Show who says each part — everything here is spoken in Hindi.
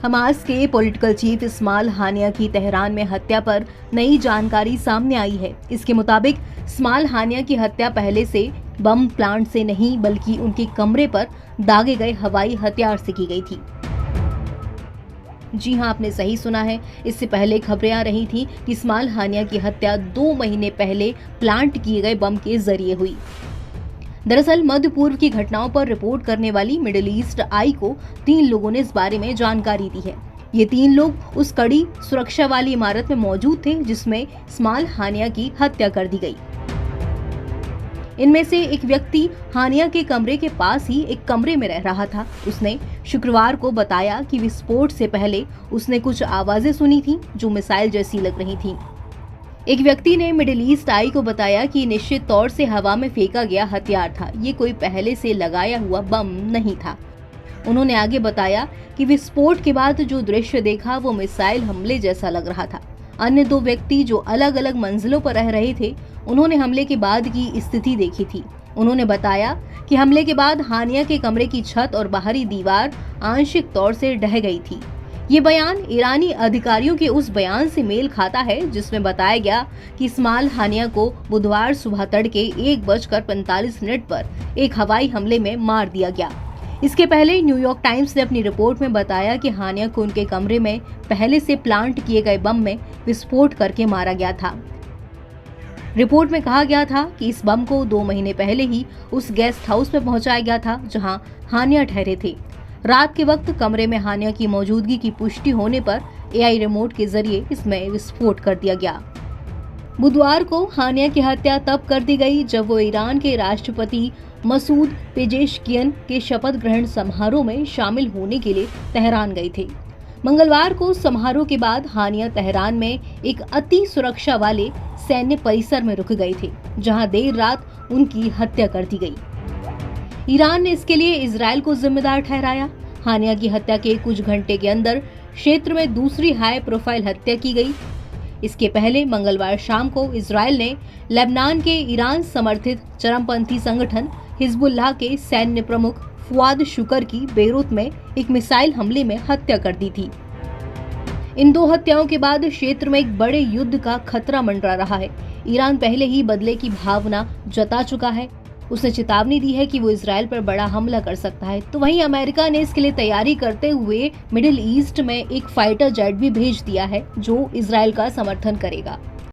Speaker 1: हमास के पॉलिटिकल चीफ इस्माइल हानिया की तेहरान में हत्या पर नई जानकारी सामने आई है। इसके मुताबिक इस्माइल हानिया की हत्या पहले से बम प्लांट से नहीं बल्कि उनके कमरे पर दागे गए हवाई हथियार से की गई थी। जी हां, आपने सही सुना है। इससे पहले खबरें आ रही थी कि इस्माइल हानिया की हत्या 2 महीने पहले प्लांट किए गए बम के जरिए हुई। दरअसल मध्य पूर्व की घटनाओं पर रिपोर्ट करने वाली मिडिल ईस्ट आई को 3 लोगों ने इस बारे में जानकारी दी है। ये 3 लोग उस कड़ी सुरक्षा वाली इमारत में मौजूद थे जिसमें इस्माइल हानिया की हत्या कर दी गई। इनमें से एक व्यक्ति हानिया के कमरे के पास ही एक कमरे में रह रहा था। उसने शुक्रवार को बताया कि विस्फोट से पहले उसने कुछ आवाजें सुनी थी जो मिसाइल जैसी लग रही थी। एक व्यक्ति ने मिडिल ईस्ट आई को बताया कि निश्चित तौर से हवा में फेंका गया हथियार था, ये कोई पहले से लगाया हुआ बम नहीं था। उन्होंने आगे बताया कि विस्फोट के बाद जो दृश्य देखा वो मिसाइल हमले जैसा लग रहा था। अन्य 2 व्यक्ति जो अलग अलग मंजिलों पर रह रहे थे, उन्होंने हमले के बाद की स्थिति देखी थी। उन्होंने बताया कि हमले के बाद हानिया के कमरे की छत और बाहरी दीवार आंशिक तौर से ढह गई थी। ये बयान ईरानी अधिकारियों के उस बयान से मेल खाता है जिसमें बताया गया कि इस्माइल हानिया को बुधवार सुबह तड़के 1:45 पर एक हवाई हमले में मार दिया गया। इसके पहले न्यूयॉर्क टाइम्स ने अपनी रिपोर्ट में बताया कि हानिया को उनके कमरे में पहले से प्लांट किए गए बम में विस्फोट करके मारा गया था। रिपोर्ट में कहा गया था कि इस बम को 2 महीने पहले ही उस गेस्ट हाउस में पहुंचाया गया था जहां हानिया ठहरे थे। रात के वक्त कमरे में हानिया की मौजूदगी की पुष्टि होने पर एआई रिमोट के जरिए इसमें विस्फोट कर दिया गया। बुधवार को हानिया की हत्या तब कर दी गई जब वो ईरान के राष्ट्रपति मसूद पेजेश्कियन के शपथ ग्रहण समारोह में शामिल होने के लिए तेहरान गए थे। मंगलवार को समारोह के बाद हानिया तेहरान में एक अति सुरक्षा वाले सैन्य परिसर में रुक गए थे जहां देर रात उनकी हत्या कर दी गई। ईरान ने इसके लिए इजराइल को जिम्मेदार ठहराया। हानिया की हत्या के कुछ घंटे के अंदर क्षेत्र में दूसरी हाई प्रोफाइल हत्या की गई। इसके पहले मंगलवार शाम को इजराइल ने लेबनान के ईरान समर्थित चरमपंथी संगठन हिजबुल्लाह के सैन्य प्रमुख फुआद शुकर की बेरूत में एक मिसाइल हमले में हत्या कर दी थी। इन 2 हत्याओं के बाद क्षेत्र में एक बड़े युद्ध का खतरा मंडरा रहा है। ईरान पहले ही बदले की भावना जता चुका है। उसने चेतावनी दी है कि वो इजराइल पर बड़ा हमला कर सकता है। तो वहीं अमेरिका ने इसके लिए तैयारी करते हुए मिडिल ईस्ट में एक फाइटर जेट भी भेज दिया है जो इजराइल का समर्थन करेगा।